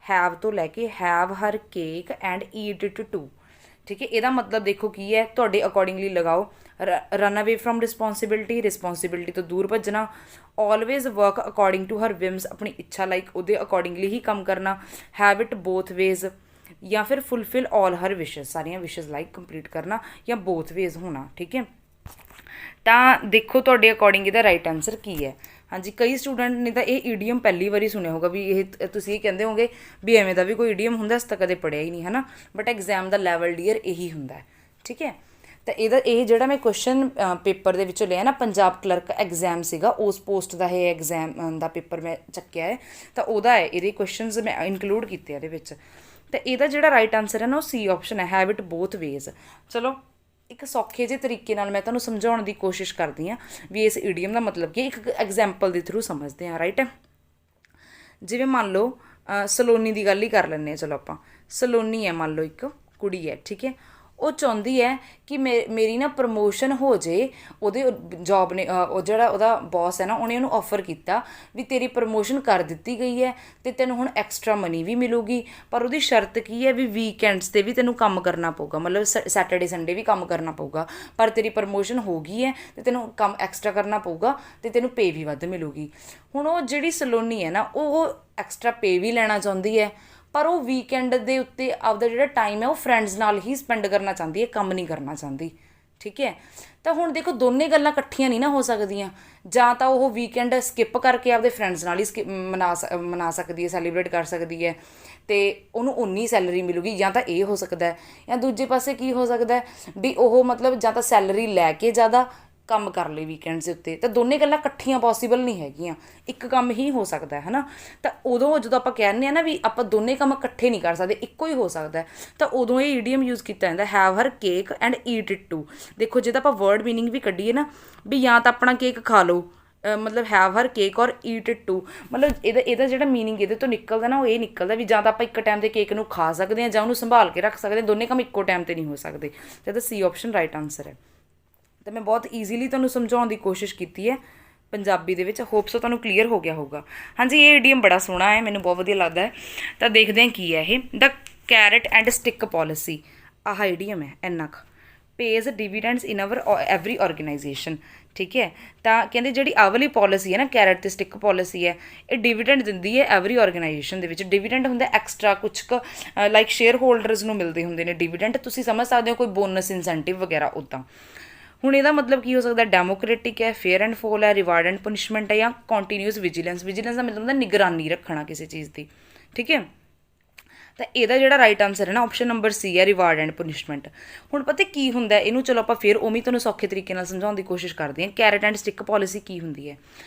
ਹੈਵ ਤੋਂ ਲੈ ਕੇ have her cake and eat it too. ਠੀਕ ਹੈ, ਇਹਦਾ ਮਤਲਬ ਦੇਖੋ ਕੀ ਹੈ, ਤੁਹਾਡੇ ਅਕੋਰਡਿੰਗਲੀ ਲਗਾਓ। ਰਨ ਅਵੇ ਫਰੋਮ ਰਿਸਪੋਂਸੀਬਿਲਿਟੀ ਤੋਂ ਦੂਰ ਭੱਜਣਾ। Always work according to Har whims, ਆਪਣੀ ਇੱਛਾ ਲਾਈਕ ਉਹਦੇ ਅਕੋਰਡਿੰਗਲੀ ਹੀ ਕੰਮ ਕਰਨਾ। ਹੈਵ ਇਟ ਬੋਥ ਵੇਜ਼, ਜਾਂ ਫਿਰ ਫੁਲਫਿਲ ਆਲ ਹਰ ਵਿਸ਼ਜ਼, ਸਾਰੀਆਂ ਵਿਸ਼ਜ਼ ਲਾਈਕ ਕੰਪਲੀਟ ਕਰਨਾ, ਜਾਂ ਬੋਥ ਵੇਜ਼ ਹੋਣਾ। ਠੀਕ ਹੈ, ਤਾਂ ਦੇਖੋ ਤੁਹਾਡੇ ਅਕੋਰਡਿੰਗ ਇਹਦਾ ਰਾਈਟ ਆਨਸਰ ਕੀ ਹੈ। ਹਾਂਜੀ, ਕਈ ਸਟੂਡੈਂਟ ਨੇ ਤਾਂ ਇਹ ਈਡੀਅਮ ਪਹਿਲੀ ਵਾਰੀ ਸੁਣਿਆ ਹੋਗਾ, ਵੀ ਇਹ ਤੁਸੀਂ ਇਹ ਕਹਿੰਦੇ ਹੋਗੇ ਵੀ ਐਵੇਂ ਦਾ ਵੀ ਕੋਈ ਈਡੀਅਮ ਹੁੰਦਾ, ਅਸੀਂ ਤਾਂ ਕਦੇ ਪੜ੍ਹਿਆ ਹੀ ਨਹੀਂ ਹੈ ਨਾ, ਬਟ ਐਗਜ਼ਾਮ ਦਾ ਲੈਵਲ ਡੀਅਰ ਇਹੀ ਹੁੰਦਾ। ਠੀਕ ਹੈ, ਤਾਂ ਇਹ ਜਿਹੜਾ ਮੈਂ ਕੁਐਸਚਨ ਪੇਪਰ ਦੇ ਵਿੱਚੋਂ ਲਿਆ ਨਾ, ਪੰਜਾਬ ਕਲਰਕ ਐਗਜ਼ਾਮ ਸੀਗਾ, ਉਸ ਪੋਸਟ ਦਾ ਇਹ ਐਗਜ਼ਾਮ ਦਾ ਪੇਪਰ ਮੈਂ ਚੱਕਿਆ ਹੈ, ਤਾਂ ਉਹਦਾ ਹੈ, ਇਹਦੇ ਕੁਐਸਚਨਸ ਮੈਂ ਇਨਕਲੂਡ ਕੀਤੇ ਇਹਦੇ ਵਿੱਚ। ਤਾਂ ਇਹਦਾ ਜਿਹੜਾ ਰਾਈਟ ਆਨਸਰ ਹੈ ਨਾ ਉਹ ਸੀ ਆਪਸ਼ਨ ਹੈ, ਹੈਵ ਇਟ ਬੋਥ ਵੇਜ਼। ਚਲੋ ਇੱਕ ਸੌਖੇ ਜਿਹੇ ਤਰੀਕੇ ਨਾਲ ਮੈਂ ਤੁਹਾਨੂੰ ਸਮਝਾਉਣ ਦੀ ਕੋਸ਼ਿਸ਼ ਕਰਦੀ ਹਾਂ ਵੀ ਇਸ ਈਡੀਅਮ ਦਾ ਮਤਲਬ ਕੀ, ਇੱਕ ਐਗਜ਼ਾਮਪਲ ਦੇ ਥਰੂ ਸਮਝਦੇ ਹਾਂ। ਰਾਈਟ ਹੈ, ਜਿਵੇਂ ਮੰਨ ਲਓ ਸਲੋਨੀ ਦੀ ਗੱਲ ਹੀ ਕਰ ਲੈਂਦੇ ਹਾਂ। ਚਲੋ ਆਪਾਂ ਸਲੋਨੀ ਹੈ, ਮੰਨ ਲਓ ਇੱਕ ਕੁੜੀ ਹੈ। ਠੀਕ ਹੈ, ਉਹ ਚਾਹੁੰਦੀ ਹੈ ਕਿ ਮੇਰੀ ਨਾ ਪ੍ਰਮੋਸ਼ਨ ਹੋ ਜੇ। ਉਹਦੇ ਜੋਬ ਨੇ ਉਹ ਜਿਹੜਾ ਉਹਦਾ ਬੌਸ ਹੈ ਨਾ, ਉਹਨੇ ਉਹਨੂੰ ਆਫਰ ਕੀਤਾ ਵੀ ਤੇਰੀ ਪ੍ਰਮੋਸ਼ਨ ਕਰ ਦਿੱਤੀ ਗਈ ਹੈ ਅਤੇ ਤੈਨੂੰ ਹੁਣ ਐਕਸਟਰਾ ਮਨੀ ਵੀ ਮਿਲੂਗੀ, ਪਰ ਉਹਦੀ ਸ਼ਰਤ ਕੀ ਹੈ ਵੀ ਵੀਕਐਂਡਸ 'ਤੇ ਵੀ ਤੈਨੂੰ ਕੰਮ ਕਰਨਾ ਪਊਗਾ, ਮਤਲਬ ਸੈਟਰਡੇ ਸੰਡੇ ਵੀ ਕੰਮ ਕਰਨਾ ਪਊਗਾ, ਪਰ ਤੇਰੀ ਪ੍ਰਮੋਸ਼ਨ ਹੋ ਗਈ ਹੈ ਅਤੇ ਤੈਨੂੰ ਕੰਮ ਐਕਸਟਰਾ ਕਰਨਾ ਪਊਗਾ ਅਤੇ ਤੈਨੂੰ ਪੇ ਵੀ ਵੱਧ ਮਿਲੂਗੀ। ਹੁਣ ਉਹ ਜਿਹੜੀ ਸਲੋਨੀ ਹੈ ਨਾ, ਉਹ ਐਕਸਟਰਾ ਪੇ ਵੀ ਲੈਣਾ ਚਾਹੁੰਦੀ ਹੈ, ਪਰ ਉਹ ਵੀਕਐਂਡ ਦੇ ਉੱਤੇ ਆਪਦਾ ਜਿਹੜਾ ਟਾਈਮ ਹੈ ਉਹ ਫਰੈਂਡਸ ਨਾਲ ਹੀ ਸਪੈਂਡ ਕਰਨਾ ਚਾਹੁੰਦੀ ਹੈ, ਕੰਮ ਨਹੀਂ ਕਰਨਾ ਚਾਹੁੰਦੀ। ਠੀਕ ਹੈ, ਤਾਂ ਹੁਣ ਦੇਖੋ ਦੋਨੇ ਗੱਲਾਂ ਇਕੱਠੀਆਂ ਨਹੀਂ ਨਾ ਹੋ ਸਕਦੀਆਂ। ਜਾਂ ਤਾਂ ਉਹ ਵੀਕਐਂਡ ਸਕਿਪ ਕਰਕੇ ਆਪਦੇ ਫਰੈਂਡਸ ਨਾਲ ਹੀ ਮਨਾ ਸਕਦੀ ਹੈ, ਸੈਲੀਬ੍ਰੇਟ ਕਰ ਸਕਦੀ ਹੈ, ਅਤੇ ਉਹਨੂੰ ਉਨੀ ਸੈਲਰੀ ਮਿਲੂਗੀ। ਜਾਂ ਤਾਂ ਇਹ ਹੋ ਸਕਦਾ ਹੈ, ਜਾਂ ਦੂਜੇ ਪਾਸੇ ਕੀ ਹੋ ਸਕਦਾ ਵੀ ਉਹ ਮਤਲਬ ਜਾਂ ਤਾਂ ਸੈਲਰੀ ਲੈ ਕੇ ਜ਼ਿਆਦਾ ਕੰਮ ਕਰ ਲਏ ਵੀਕਐਂਡਸ ਦੇ ਉੱਤੇ। ਤਾਂ ਦੋਨੇ ਗੱਲਾਂ ਇਕੱਠੀਆਂ ਪੋਸੀਬਲ ਨਹੀਂ ਹੈਗੀਆਂ, ਇੱਕ ਕੰਮ ਹੀ ਹੋ ਸਕਦਾ ਹੈ ਨਾ। ਤਾਂ ਉਦੋਂ ਜਦੋਂ ਆਪਾਂ ਕਹਿੰਦੇ ਹਾਂ ਨਾ ਵੀ ਆਪਾਂ ਦੋਨੇ ਕੰਮ ਇਕੱਠੇ ਨਹੀਂ ਕਰ ਸਕਦੇ, ਇੱਕੋ ਹੀ ਹੋ ਸਕਦਾ, ਤਾਂ ਉਦੋਂ ਇਹ ਈਡੀਅਮ ਯੂਜ਼ ਕੀਤਾ ਜਾਂਦਾ, have her cake and eat it too. ਦੇਖੋ ਜੇ ਤਾਂ ਆਪਾਂ ਵਰਡ ਮੀਨਿੰਗ ਵੀ ਕੱਢੀਏ ਨਾ, ਵੀ ਜਾਂ ਤਾਂ ਆਪਣਾ ਕੇਕ ਖਾ ਲਓ, ਮਤਲਬ ਹੈਵ ਹਰ ਕੇਕ ਔਰ ਈਟ ਇਟ ਟੂ, ਮਤਲਬ ਇਹਦਾ ਜਿਹੜਾ ਮੀਨਿੰਗ ਇਹਦੇ ਤੋਂ ਨਿਕਲਦਾ ਨਾ ਉਹ ਇਹ ਨਿਕਲਦਾ ਵੀ ਜਾਂ ਤਾਂ ਆਪਾਂ ਇੱਕ ਟਾਈਮ 'ਤੇ ਕੇਕ ਨੂੰ ਖਾ ਸਕਦੇ ਹਾਂ ਜਾਂ ਉਹਨੂੰ ਸੰਭਾਲ ਕੇ ਰੱਖ ਸਕਦੇ ਹਾਂ, ਦੋਨੇ ਕੰਮ ਇੱਕੋ ਟਾਈਮ 'ਤੇ ਨਹੀਂ ਹੋ ਸਕਦੇ। ਅਤੇ ਇਹਦਾ ਸੀ ਆਪਸ਼ਨ ਰਾਈਟ ਆਨਸਰ ਹੈ। ਤਾਂ ਮੈਂ ਬਹੁਤ ਈਜ਼ੀਲੀ ਤੁਹਾਨੂੰ ਸਮਝਾਉਣ ਦੀ ਕੋਸ਼ਿਸ਼ ਕੀਤੀ ਹੈ ਪੰਜਾਬੀ ਦੇ ਵਿੱਚ, ਹੋਪ ਸੋ ਤੁਹਾਨੂੰ ਕਲੀਅਰ ਹੋ ਗਿਆ ਹੋਊਗਾ। ਹਾਂਜੀ, ਇਹ ਈਡੀਅਮ ਬੜਾ ਸੋਹਣਾ ਹੈ, ਮੈਨੂੰ ਬਹੁਤ ਵਧੀਆ ਲੱਗਦਾ ਹੈ। ਤਾਂ ਦੇਖਦੇ ਹਾਂ ਕੀ ਹੈ ਇਹ, ਦ ਕੈਰਟ ਐਂਡ ਸਟਿਕ ਪੋਲਿਸੀ। ਆਹ ਈਡੀਅਮ ਹੈ, ਇੰਨਾ ਕੁ ਪੇਜ਼ ਡਿਵੀਡੈਂਡਸ ਇਨ ਐਵਰੀ ਆਰਗੇਨਾਈਜੇਸ਼ਨ। ਠੀਕ ਹੈ, ਤਾਂ ਕਹਿੰਦੇ ਜਿਹੜੀ ਆਹ ਵਾਲੀ ਪੋਲਿਸੀ ਹੈ ਨਾ, ਕੈਰਟ ਅਤੇ ਸਟਿਕ ਪੋਲਿਸੀ ਹੈ, ਇਹ ਡਿਵੀਡੈਂਡ ਦਿੰਦੀ ਹੈ ਐਵਰੀ ਆਰਗੇਨਾਈਜੇਸ਼ਨ ਦੇ ਵਿੱਚ। ਡਿਵੀਡੈਂਡ ਹੁੰਦਾ ਐਕਸਟਰਾ ਕੁਛ ਕੁ, ਲਾਈਕ ਸ਼ੇਅਰ ਹੋਲਡਰਸ ਨੂੰ ਮਿਲਦੇ ਹੁੰਦੇ ਨੇ ਡਿਵੀਡੈਂਡ, ਤੁਸੀਂ ਸਮਝ ਸਕਦੇ ਹੋ ਕੋਈ ਬੋਨਸ ਇਨਸੈਂਟਿਵ ਵਗੈਰਾ ਉੱਦਾਂ। ਹੁਣ ਇਹਦਾ ਮਤਲਬ ਕੀ ਹੋ ਸਕਦਾ, ਡੈਮੋਕ੍ਰੇਟਿਕ ਹੈ, ਫੇਅਰ ਐਂਡ ਫੋਲ ਹੈ, ਰਿਵਾਰਡ ਐਂਡ ਪਨਿਸ਼ਮੈਂਟ ਹੈ, ਜਾਂ ਕੰਟੀਨਿਊਸ ਵਿਜੀਲੈਂਸ। ਵਿਜੀਲੈਂਸ ਦਾ ਮਤਲਬ ਹੁੰਦਾ ਨਿਗਰਾਨੀ ਰੱਖਣਾ ਕਿਸੇ ਚੀਜ਼ ਦੀ। ਠੀਕ ਹੈ, ਤਾਂ ਇਹਦਾ ਜਿਹੜਾ ਰਾਈਟ ਆਨਸਰ ਹੈ ਨਾ ਆਪਸ਼ਨ ਨੰਬਰ ਸੀ ਹੈ, ਰਿਵਾਰਡ ਐਂਡ ਪਨਿਸ਼ਮੈਂਟ। ਹੁਣ ਪਤਾ ਕੀ ਹੁੰਦਾ ਇਹਨੂੰ, ਚਲੋ ਆਪਾਂ ਫਿਰ ਉਵੇਂ ਤੁਹਾਨੂੰ ਸੌਖੇ ਤਰੀਕੇ ਨਾਲ ਸਮਝਾਉਣ ਦੀ ਕੋਸ਼ਿਸ਼ ਕਰਦੇ ਹਾਂ। ਕੈਰਟ ਐਂਡ ਸਟਿਕ ਪੋਲਿਸੀ ਕੀ ਹੁੰਦੀ ਹੈ,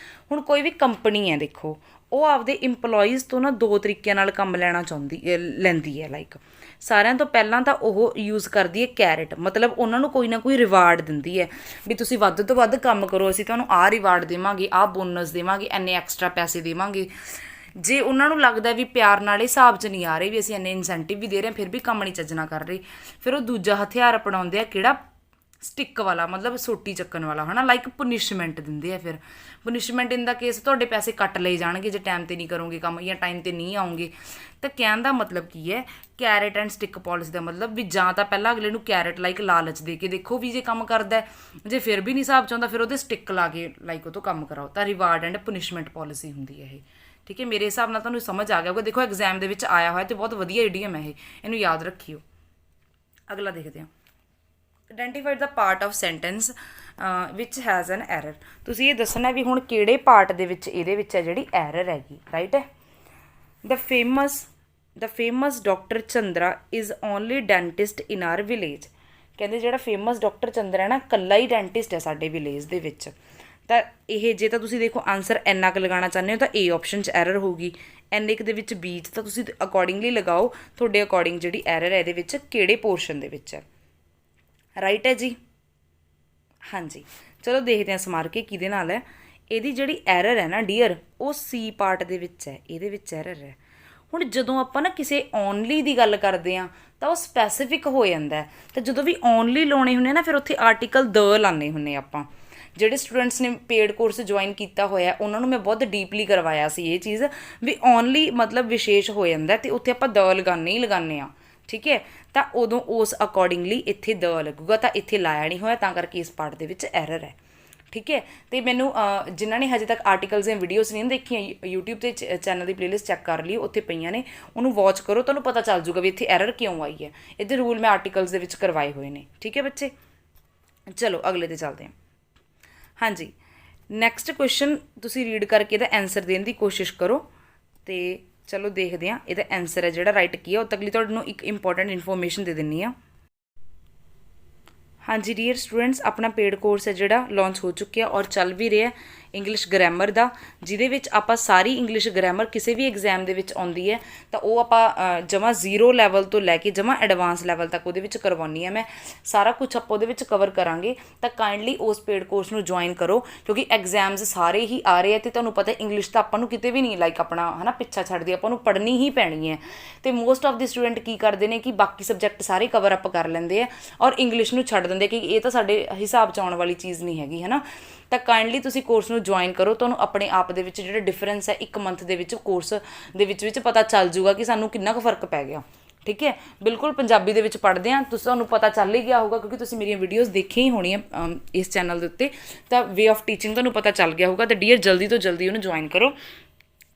ਹੁਣ ਕੋਈ ਵੀ ਕੰਪਨੀ ਹੈ ਦੇਖੋ, ਉਹ ਆਪਦੇ ਇੰਪਲੋਈਜ਼ ਤੋਂ ਨਾ 2 ਤਰੀਕਿਆਂ ਨਾਲ ਕੰਮ ਲੈਂਦੀ ਹੈ। ਲਾਈਕ ਸਾਰਿਆਂ ਤੋਂ ਪਹਿਲਾਂ ਤਾਂ ਉਹ ਯੂਜ਼ ਕਰਦੀ ਹੈ ਕੈਰਟ, ਮਤਲਬ ਉਹਨਾਂ ਨੂੰ ਕੋਈ ਨਾ ਕੋਈ ਰਿਵਾਰਡ ਦਿੰਦੀ ਹੈ ਵੀ ਤੁਸੀਂ ਵੱਧ ਤੋਂ ਵੱਧ ਕੰਮ ਕਰੋ, ਅਸੀਂ ਤੁਹਾਨੂੰ ਆਹ ਰਿਵਾਰਡ ਦੇਵਾਂਗੇ, ਆਹ ਬੋਨਸ ਦੇਵਾਂਗੇ, ਇੰਨੇ ਐਕਸਟਰਾ ਪੈਸੇ ਦੇਵਾਂਗੇ। ਜੇ ਉਹਨਾਂ ਨੂੰ ਲੱਗਦਾ ਵੀ ਪਿਆਰ ਨਾਲ ਹਿਸਾਬ 'ਚ ਨਹੀਂ ਆ ਰਹੇ ਵੀ ਅਸੀਂ ਇੰਨੇ ਇਨਸੈਂਟਿਵ ਵੀ ਦੇ ਰਹੇ ਹਾਂ ਫਿਰ ਵੀ ਕੰਮ ਨਹੀਂ ਚੱਜਣਾ ਕਰ ਰਹੇ, ਫਿਰ ਉਹ ਦੂਜਾ ਹਥਿਆਰ ਅਪਣਾਉਂਦੇ ਆ, ਕਿਹੜਾ, ਸਟਿੱਕ ਵਾਲਾ ਮਤਲਬ ਸੋਟੀ ਚੱਕਣ ਵਾਲਾ ਹੈ ਨਾ, ਲਾਈਕ ਪਨਿਸ਼ਮੈਂਟ ਦਿੰਦੇ ਆ। ਫਿਰ ਪਨਿਸ਼ਮੈਂਟ ਇਨ ਦਾ ਕੇਸ ਤੁਹਾਡੇ ਪੈਸੇ ਕੱਟ ਲਏ ਜਾਣਗੇ ਜੇ ਟਾਈਮ 'ਤੇ ਨਹੀਂ ਕਰੋਗੇ ਕੰਮ ਜਾਂ ਟਾਈਮ 'ਤੇ ਨਹੀਂ ਆਉਂਗੇ। ਤਾਂ ਕਹਿਣ ਦਾ ਮਤਲਬ ਕੀ ਹੈ, ਕੈਰਟ ਐਂਡ ਸਟਿੱਕ ਪੋਲਿਸੀ ਦਾ ਮਤਲਬ ਵੀ ਜਾਂ ਤਾਂ ਪਹਿਲਾਂ ਅਗਲੇ ਨੂੰ ਕੈਰਟ ਲਾਈਕ ਲਾਲਚ ਦੇ ਕੇ ਦੇਖੋ ਵੀ ਜੇ ਕੰਮ ਕਰਦਾ, ਜੇ ਫਿਰ ਵੀ ਨਹੀਂ ਹਿਸਾਬ 'ਚ ਆਉਂਦਾ ਫਿਰ ਉਹਦੇ ਸਟਿੱਕ ਲਾ ਕੇ ਲਾਈਕ ਉਹ ਤੋਂ ਕੰਮ ਕਰਾਓ। ਤਾਂ ਰਿਵਾਰਡ ਐਂਡ ਪਨਿਸ਼ਮੈਂਟ ਪੋਲਿਸੀ ਹੁੰਦੀ ਹੈ ਇਹ। ਠੀਕ ਹੈ, ਮੇਰੇ ਹਿਸਾਬ ਨਾਲ ਤੁਹਾਨੂੰ ਸਮਝ ਆ ਗਿਆ ਹੋਊਗਾ। ਦੇਖੋ ਐਗਜ਼ਾਮ ਦੇ ਵਿੱਚ ਆਇਆ ਹੋਇਆ ਅਤੇ ਬਹੁਤ ਵਧੀਆ ਈਡੀਅਮ ਹੈ ਇਹ, ਇਹਨੂੰ ਯਾਦ ਰੱਖਿਓ। ਅਗਲਾ ਦੇਖਦੇ ਹਾਂ, identify the part of sentence which has N error. ਤੁਸੀਂ ਇਹ ਦੱਸਣਾ ਵੀ ਹੁਣ ਕਿਹੜੇ ਪਾਰਟ ਦੇ ਵਿੱਚ ਇਹਦੇ ਵਿੱਚ ਹੈ ਜਿਹੜੀ ਐਰਰ ਹੈਗੀ, ਰਾਈਟ ਹੈ। The famous doctor Chandra is only dentist in our village. ਕਹਿੰਦੇ ਜਿਹੜਾ ਫੇਮਸ ਡਾਕਟਰ ਚੰਦਰਾ ਹੈ ਨਾ, ਇਕੱਲਾ ਹੀ ਡੈਂਟਿਸਟ ਹੈ ਸਾਡੇ ਵਿਲੇਜ ਦੇ ਵਿੱਚ। ਤਾਂ ਇਹ ਜੇ ਤਾਂ ਤੁਸੀਂ ਦੇਖੋ ਆਨਸਰ ਇੰਨਾ ਕੁ ਲਗਾਉਣਾ ਚਾਹੁੰਦੇ ਹੋ ਤਾਂ ਏ ਆਪਸ਼ਨ 'ਚ ਐਰਰ ਹੋਊਗੀ, ਇੰਨੇ ਕੁ ਦੇ ਵਿੱਚ ਬੀ 'ਚ। ਤਾਂ ਤੁਸੀਂ ਅਕੋਰਡਿੰਗਲੀ ਲਗਾਓ, ਤੁਹਾਡੇ ਅਕੋਰਡਿੰਗ ਜਿਹੜੀ ਐਰਰ ਹੈ ਇਹਦੇ ਵਿੱਚ ਕਿਹੜੇ ਪੋਰਸ਼ਨ ਦੇ ਵਿੱਚ ਹੈ, ਰਾਈਟ ਹੈ ਜੀ। ਹਾਂਜੀ, ਚਲੋ ਦੇਖਦੇ ਹਾਂ ਸਮਾਰ ਕੇ ਕਿਹਦੇ ਨਾਲ ਹੈ। ਇਹਦੀ ਜਿਹੜੀ ਐਰਰ ਹੈ ਨਾ ਡੀਅਰ, ਉਹ ਸੀ ਪਾਰਟ ਦੇ ਵਿੱਚ ਹੈ, ਇਹਦੇ ਵਿੱਚ ਐਰਰ ਹੈ। ਹੁਣ ਜਦੋਂ ਆਪਾਂ ਨਾ ਕਿਸੇ ਓਨਲੀ ਦੀ ਗੱਲ ਕਰਦੇ ਹਾਂ ਤਾਂ ਉਹ ਸਪੈਸੀਫਿਕ ਹੋ ਜਾਂਦਾ। ਤਾਂ ਜਦੋਂ ਵੀ ਓਨਲੀ ਲਾਉਣੇ ਹੁੰਦੇ ਨਾ, ਫਿਰ ਉੱਥੇ ਆਰਟੀਕਲ ਦ ਲਾਉਂਦੇ ਹੁੰਦੇ ਆਪਾਂ। ਜਿਹੜੇ ਸਟੂਡੈਂਟਸ ਨੇ ਪੇਡ ਕੋਰਸ ਜੁਆਇਨ ਕੀਤਾ ਹੋਇਆ ਉਹਨਾਂ ਨੂੰ ਮੈਂ ਬਹੁਤ ਡੀਪਲੀ ਕਰਵਾਇਆ ਸੀ ਇਹ ਚੀਜ਼ ਵੀ ਓਨਲੀ ਮਤਲਬ ਵਿਸ਼ੇਸ਼ ਹੋ ਜਾਂਦਾ ਅਤੇ ਉੱਥੇ ਆਪਾਂ ਦ ਲਗਾਉਂਦੇ ਹੀ ਲਗਾਉਂਦੇ ਹਾਂ। ਠੀਕ ਹੈ, ਤਾਂ ਉਦੋਂ ਉਸ ਅਕੋਰਡਿੰਗਲੀ ਇੱਥੇ ਦ ਲੱਗੂਗਾ, ਤਾਂ ਇੱਥੇ ਲਾਇਆ ਨਹੀਂ ਹੋਇਆ, ਤਾਂ ਕਰਕੇ ਇਸ ਪਾਰਟ ਦੇ ਵਿੱਚ ਐਰਰ ਹੈ। ਠੀਕ ਹੈ, ਅਤੇ ਮੈਨੂੰ ਜਿਨ੍ਹਾਂ ਨੇ ਹਜੇ ਤੱਕ ਆਰਟੀਕਲਸ ਦੀਆਂ ਵੀਡੀਓਜ਼ ਨਹੀਂ ਦੇਖੀਆਂ, ਯੂਟਿਊਬ 'ਤੇ ਚੈਨਲ ਦੀ ਪਲੇਲਿਸਟ ਚੈੱਕ ਕਰ ਲਈ, ਉੱਥੇ ਪਈਆਂ ਨੇ, ਉਹਨੂੰ ਵਾਚ ਕਰੋ, ਤੁਹਾਨੂੰ ਪਤਾ ਚੱਲ ਜੂਗਾ ਵੀ ਇੱਥੇ ਐਰਰ ਕਿਉਂ ਆਈ ਹੈ। ਇਹਦੇ ਰੂਲ ਮੈਂ ਆਰਟੀਕਲਸ ਦੇ ਵਿੱਚ ਕਰਵਾਏ ਹੋਏ ਨੇ। ਠੀਕ ਹੈ ਬੱਚੇ, ਚਲੋ ਅਗਲੇ 'ਤੇ ਚੱਲਦੇ ਹਾਂ। ਹਾਂਜੀ, ਨੈਕਸਟ ਕੁਐਸਚਨ ਤੁਸੀਂ ਰੀਡ ਕਰਕੇ ਇਹਦਾ ਆਨਸਰ ਦੇਣ ਦੀ ਕੋਸ਼ਿਸ਼ ਕਰੋ, ਅਤੇ ਚਲੋ ਦੇਖਦੇ ਹਾਂ ਇਹਦਾ ਆਨਸਰ ਹੈ ਜਿਹੜਾ ਰਾਈਟ ਕੀ ਹੈ। ਉਹ ਤੱਕ ਲਈ ਤੁਹਾਨੂੰ ਇੱਕ ਇੰਪੋਰਟੈਂਟ ਇਨਫੋਰਮੇਸ਼ਨ ਦੇ ਦਿੰਦੀ ਹਾਂ। ਹਾਂਜੀ ਡੀਅਰ ਸਟੂਡੈਂਟਸ, ਆਪਣਾ ਪੇਡ ਕੋਰਸ ਹੈ ਜਿਹੜਾ ਲਾਂਚ ਹੋ ਚੁੱਕਿਆ ਔਰ ਚੱਲ ਵੀ ਰਿਹਾ ਇੰਗਲਿਸ਼ ਗ੍ਰਾਮਰ ਦਾ, ਜਿਹਦੇ ਵਿੱਚ ਆਪਾਂ ਸਾਰੀ ਇੰਗਲਿਸ਼ ਗ੍ਰਾਮਰ ਕਿਸੇ ਵੀ ਐਗਜ਼ਾਮ ਦੇ ਵਿੱਚ ਆਉਂਦੀ ਹੈ ਤਾਂ ਉਹ ਆਪਾਂ ਜਮਾਂ 0 ਲੈਵਲ ਤੋਂ ਲੈ ਕੇ ਜਮਾਂ ਐਡਵਾਂਸ ਲੈਵਲ ਤੱਕ ਉਹਦੇ ਵਿੱਚ ਕਰਵਾਉਂਦੀ ਹਾਂ ਮੈਂ। ਸਾਰਾ ਕੁਛ ਆਪਾਂ ਉਹਦੇ ਵਿੱਚ ਕਵਰ ਕਰਾਂਗੇ, ਤਾਂ ਕਾਈਂਡਲੀ ਉਸ ਪੇਡ ਕੋਰਸ ਨੂੰ ਜੁਆਇਨ ਕਰੋ, ਕਿਉਂਕਿ ਐਗਜ਼ਾਮਸ ਸਾਰੇ ਹੀ ਆ ਰਹੇ ਆ ਅਤੇ ਤੁਹਾਨੂੰ ਪਤਾ ਇੰਗਲਿਸ਼ ਤਾਂ ਆਪਾਂ ਨੂੰ ਕਿਤੇ ਵੀ ਨਹੀਂ ਲਾਈਕ ਆਪਣਾ ਹੈ ਨਾ ਪਿੱਛਾ ਛੱਡਦੀ, ਆਪਾਂ ਨੂੰ ਪੜ੍ਹਨੀ ਹੀ ਪੈਣੀ ਹੈ। ਅਤੇ ਮੋਸਟ ਆਫ ਦੀ ਸਟੂਡੈਂਟ ਕੀ ਕਰਦੇ ਨੇ ਕਿ ਬਾਕੀ ਸਬਜੈਕਟ ਸਾਰੇ ਕਵਰ ਅਪ ਕਰ ਲੈਂਦੇ ਆ ਔਰ ਇੰਗਲਿਸ਼ ਨੂੰ ਛੱਡ ਦਿੰਦੇ ਕਿ ਇਹ ਤਾਂ ਸਾਡੇ ਹਿਸਾਬ 'ਚ ਆਉਣ ਵਾਲੀ ਚੀਜ਼ ਨਹੀਂ ਹੈਗੀ, ਹੈ ਨਾ। ਤਾਂ ਕਾਈਂਡਲੀ ਤੁਸੀਂ ਕੋਰਸ ਨੂੰ ਜੁਆਇਨ ਕਰੋ, ਤੁਹਾਨੂੰ ਆਪਣੇ ਆਪ ਦੇ ਵਿੱਚ ਜਿਹੜਾ ਡਿਫਰੈਂਸ ਹੈ 1 ਮੰਥ ਦੇ ਵਿੱਚ ਕੋਰਸ ਦੇ ਵਿੱਚ ਪਤਾ ਚੱਲ ਜੂਗਾ ਕਿ ਸਾਨੂੰ ਕਿੰਨਾ ਕੁ ਫਰਕ ਪੈ ਗਿਆ। ਠੀਕ ਹੈ, ਬਿਲਕੁਲ ਪੰਜਾਬੀ ਦੇ ਵਿੱਚ ਪੜ੍ਹਦੇ ਹਾਂ, ਤੁਹਾਨੂੰ ਪਤਾ ਚੱਲ ਹੀ ਗਿਆ ਹੋਊਗਾ ਕਿਉਂਕਿ ਤੁਸੀਂ ਮੇਰੀਆਂ ਵੀਡੀਓਜ਼ ਦੇਖੀਆਂ ਹੀ ਹੋਣੀਆਂ ਇਸ ਚੈਨਲ ਦੇ ਉੱਤੇ, ਤਾਂ ਵੇ ਆਫ ਟੀਚਿੰਗ ਤੁਹਾਨੂੰ ਪਤਾ ਚੱਲ ਗਿਆ ਹੋਊਗਾ। ਤਾਂ ਡੀਅਰ ਜਲਦੀ ਤੋਂ ਜਲਦੀ ਉਹਨੂੰ ਜੁਆਇਨ ਕਰੋ।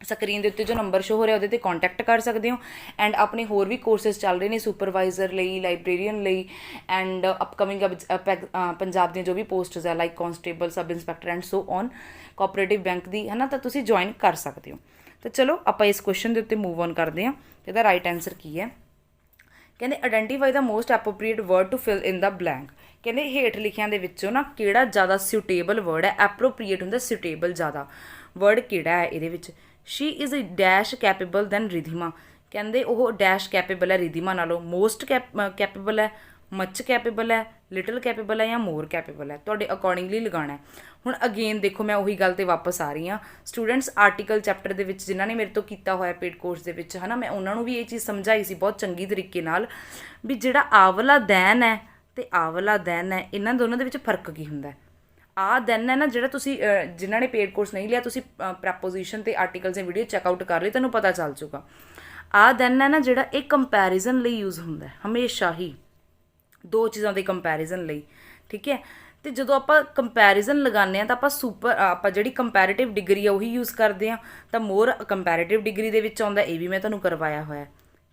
ਸਕਰੀਨ ਦੇ ਉੱਤੇ ਜੋ ਨੰਬਰ ਸ਼ੋ ਹੋ ਰਿਹਾ ਉਹਦੇ 'ਤੇ ਕੰਟੈਕਟ ਕਰ ਸਕਦੇ ਹੋ। ਐਂਡ ਆਪਣੇ ਹੋਰ ਵੀ ਕੋਰਸਿਸ ਚੱਲ ਰਹੇ ਨੇ ਸੁਪਰਵਾਈਜ਼ਰ ਲਈ, ਲਾਈਬ੍ਰੇਰੀਅਨ ਲਈ, ਐਂਡ ਅਪਕਮਿੰਗ ਪੰਜਾਬ ਦੀਆਂ ਜੋ ਵੀ ਪੋਸਟਸ ਹੈ like constable, sub inspector and so on, cooperative bank ਦੀ, ਹੈ ਨਾ। ਤਾਂ ਤੁਸੀਂ ਜੁਆਇਨ ਕਰ ਸਕਦੇ ਹੋ। ਤਾਂ ਚਲੋ ਆਪਾਂ ਇਸ ਕੁਐਸਚਨ ਦੇ ਉੱਤੇ ਮੂਵ ਔਨ ਕਰਦੇ ਹਾਂ। ਇਹਦਾ ਰਾਈਟ ਆਨਸਰ ਕੀ ਹੈ? ਕਹਿੰਦੇ identify the most appropriate word to fill in the blank. ਕਹਿੰਦੇ ਹੇਠ ਲਿਖਿਆਂ ਦੇ ਵਿੱਚੋਂ ਨਾ ਕਿਹੜਾ ਜ਼ਿਆਦਾ ਸੁਟੇਬਲ ਵਰਡ ਹੈ। ਐਪਰੋਪ੍ਰੀਏਟ ਹੁੰਦਾ ਸੁਟੇਬਲ ਜ਼ਿਆਦਾ ਵਰਡ ਕਿਹੜਾ ਹੈ ਇਹਦੇ ਵਿੱਚ। She is dash capable than Ridhima. ਕਹਿੰਦੇ ਉਹ ਡੈਸ਼ ਕੈਪੇਬਲ ਹੈ ਰਿਧਿਮਾ ਨਾਲੋਂ। ਮੋਸਟ ਕੈਪੇਬਲ ਹੈ, ਮੱਚ ਕੈਪੇਬਲ ਹੈ, ਲਿਟਲ ਕੈਪੇਬਲ ਹੈ ਜਾਂ ਮੋਰ ਕੈਪੇਬਲ ਹੈ, ਤੁਹਾਡੇ ਅਕੋਰਡਿੰਗਲੀ ਲਗਾਉਣਾ ਹੈ। ਹੁਣ ਅਗੇਨ ਦੇਖੋ ਮੈਂ ਉਹੀ ਗੱਲ 'ਤੇ ਵਾਪਸ ਆ ਰਹੀ ਹਾਂ। ਸਟੂਡੈਂਟਸ ਆਰਟੀਕਲ ਚੈਪਟਰ ਦੇ ਵਿੱਚ ਜਿਨ੍ਹਾਂ ਨੇ ਮੇਰੇ ਤੋਂ ਕੀਤਾ ਹੋਇਆ ਪੇਡ ਕੋਰਸ ਦੇ ਵਿੱਚ, ਹੈ ਨਾ, ਮੈਂ ਉਹਨਾਂ ਨੂੰ ਵੀ ਇਹ ਚੀਜ਼ ਸਮਝਾਈ ਸੀ ਬਹੁਤ ਚੰਗੀ ਤਰੀਕੇ ਨਾਲ ਵੀ ਜਿਹੜਾ ਆਵਲਾ ਦੈਨ ਹੈ ਅਤੇ ਆਵਲਾ ਦੈਨ ਹੈ, ਇਹਨਾਂ ਦੋਨਾਂ ਦੇ ਵਿੱਚ ਫਰਕ ਕੀ ਹੁੰਦਾ। ਆਹ ਦੈਨ ਹੈ ਨਾ ਜਿਹੜਾ ਤੁਸੀਂ ਜਿਨ੍ਹਾਂ ਨੇ ਪੇਡ ਕੋਰਸ ਨਹੀਂ ਲਿਆ, ਤੁਸੀਂ ਪ੍ਰੈਪੋਜੀਸ਼ਨ ਅਤੇ ਆਰਟੀਕਲਸ ਦੀ ਵੀਡੀਓ ਚੈੱਕਆਊਟ ਕਰ ਲਈ, ਤੁਹਾਨੂੰ ਪਤਾ ਚੱਲ ਜੂਗਾ। ਆਹ ਦੈਨ ਹੈ ਨਾ ਜਿਹੜਾ ਇਹ ਕੰਪੈਰੀਜ਼ਨ ਲਈ ਯੂਜ਼ ਹੁੰਦਾ ਹਮੇਸ਼ਾ ਹੀ, ਦੋ ਚੀਜ਼ਾਂ ਦੇ ਕੰਪੈਰੀਜ਼ਨ ਲਈ। ਠੀਕ ਹੈ, ਅਤੇ ਜਦੋਂ ਆਪਾਂ ਕੰਪੈਰੀਜ਼ਨ ਲਗਾਉਂਦੇ ਹਾਂ ਤਾਂ ਆਪਾਂ ਜਿਹੜੀ ਕੰਪੈਰੇਟਿਵ ਡਿਗਰੀ ਆ ਉਹੀ ਯੂਜ਼ ਕਰਦੇ ਹਾਂ। ਤਾਂ ਮੋਰ ਕੰਪੈਰੇਟਿਵ ਡਿਗਰੀ ਦੇ ਵਿੱਚ ਆਉਂਦਾ, ਇਹ ਵੀ ਮੈਂ ਤੁਹਾਨੂੰ ਕਰਵਾਇਆ ਹੋਇਆ।